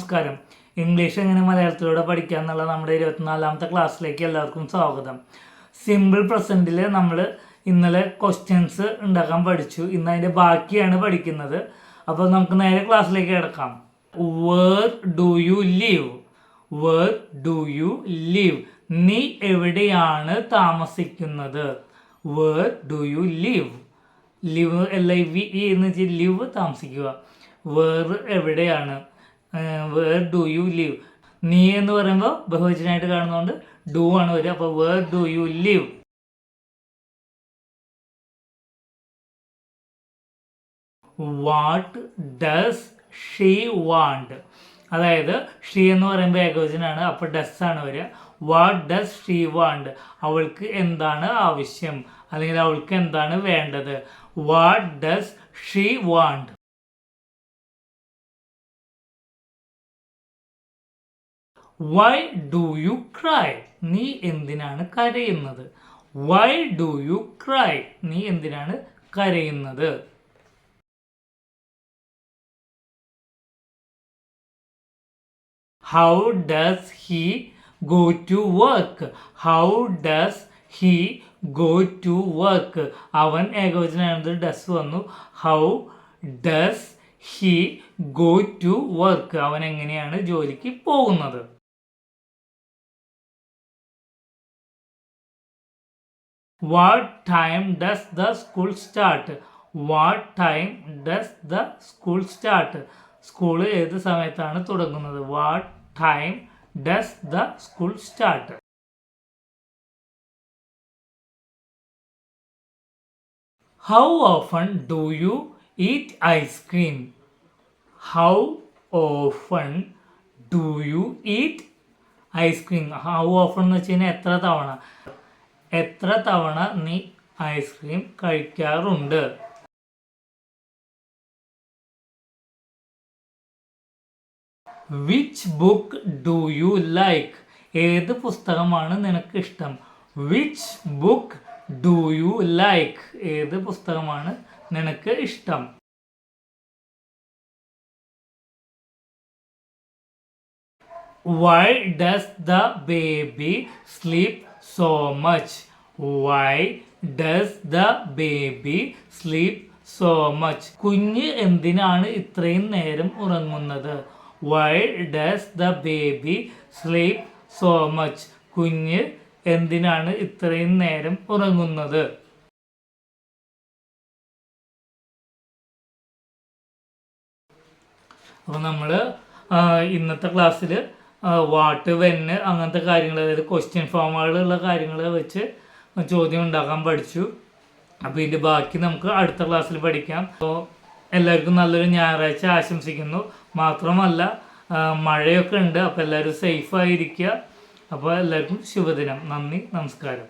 നമസ്കാരം. ഇംഗ്ലീഷ് എങ്ങനെ മലയാളത്തിലൂടെ പഠിക്കുക എന്നുള്ള നമ്മുടെ 24ാമത്തെ ക്ലാസ്സിലേക്ക് എല്ലാവർക്കും സ്വാഗതം. സിമ്പിൾ പ്രസൻറ്റിൽ നമ്മൾ ഇന്നലെ ക്വസ്റ്റ്യൻസ് ഉണ്ടാക്കാൻ പഠിച്ചു. ഇന്ന് അതിൻ്റെ ബാക്കിയാണ് പഠിക്കുന്നത്. അപ്പോൾ നമുക്ക് നേരെ ക്ലാസ്സിലേക്ക് കിടക്കാം. Where do you live? Where do you live? നീ എവിടെയാണ് താമസിക്കുന്നത്? Where do you live? Live LIVE എന്ന് വെച്ചാൽ ലിവ് താമസിക്കുക. വേർ എവിടെയാണ്? Where do you live? നീ എന്ന് പറയുമ്പോൾ ബഹുവചനമായിട്ട് കാണുന്നതുകൊണ്ട് ഡു ആണ് വരിക. അപ്പോൾ where do you live? What does she want? അതായത് ഷീ എന്ന് പറയുമ്പോൾ ഏകവചനാണ്, അപ്പോൾ ഡസ് ആണ് വരിക. What does she want? അവൾക്ക് എന്താണ് ആവശ്യം, അല്ലെങ്കിൽ അവൾക്ക് എന്താണ് വേണ്ടത്? What does she want? Why do you cry? നീ എന്തിനാണ് കരയുന്നത്? Why do you cry? നീ എന്തിനാണ് കരയുന്നത്? How does he go to work? How does he go to work? അവൻ ഏകവചനായത് ഡസ് വന്നു. How does he go to work? അവൻ എങ്ങനെയാണ് ജോലിക്ക് പോകുന്നത്? What time does the school start? What time does the school start? School ഏത് സമയത്താണ് തുടങ്ങുന്നത്? What time does the school start? How often do you eat ice cream? How often do you eat ice cream? How often എന്ന് വെച്ച് കഴിഞ്ഞാൽ എത്ര തവണ, എത്ര തവണ നീ ഐസ്ക്രീം കഴിക്കാറുണ്ട്? Which book do you like? ഏത് പുസ്തകമാണ് നിനക്ക് ഇഷ്ടം? Which book do you like? ഏത് പുസ്തകമാണ് നിനക്ക് ഇഷ്ടം? Why does the baby sleep so much? Why does the baby sleep so much? കുഞ്ഞ് എന്തിനാണ് ഇത്രയും നേരം ഉറങ്ങുന്നത്? Why does the baby sleep so much? കുഞ്ഞ് എന്തിനാണ് ഇത്രയും നേരം ഉറങ്ങുന്നത്? അപ്പോൾ നമ്മൾ ഇന്നത്തെ ക്ലാസ്സിൽ വാട്ട്, വെന്ന് അങ്ങനത്തെ കാര്യങ്ങൾ, അതായത് ക്വസ്റ്റ്യൻ ഫോമുകളുള്ള കാര്യങ്ങൾ വെച്ച് ചോദ്യം ഉണ്ടാക്കാൻ പഠിച്ചു. അപ്പോൾ ഇതിൻ്റെ ബാക്കി നമുക്ക് അടുത്ത ക്ലാസ്സിൽ പഠിക്കാം. അപ്പോൾ എല്ലാവർക്കും നല്ലൊരു ഞായറാഴ്ച ആശംസിക്കുന്നു. മാത്രമല്ല മഴയൊക്കെ ഉണ്ട്, അപ്പോൾ എല്ലാവരും സേഫായിരിക്കുക. അപ്പോൾ എല്ലാവർക്കും ശുഭദിനം. നന്ദി, നമസ്കാരം.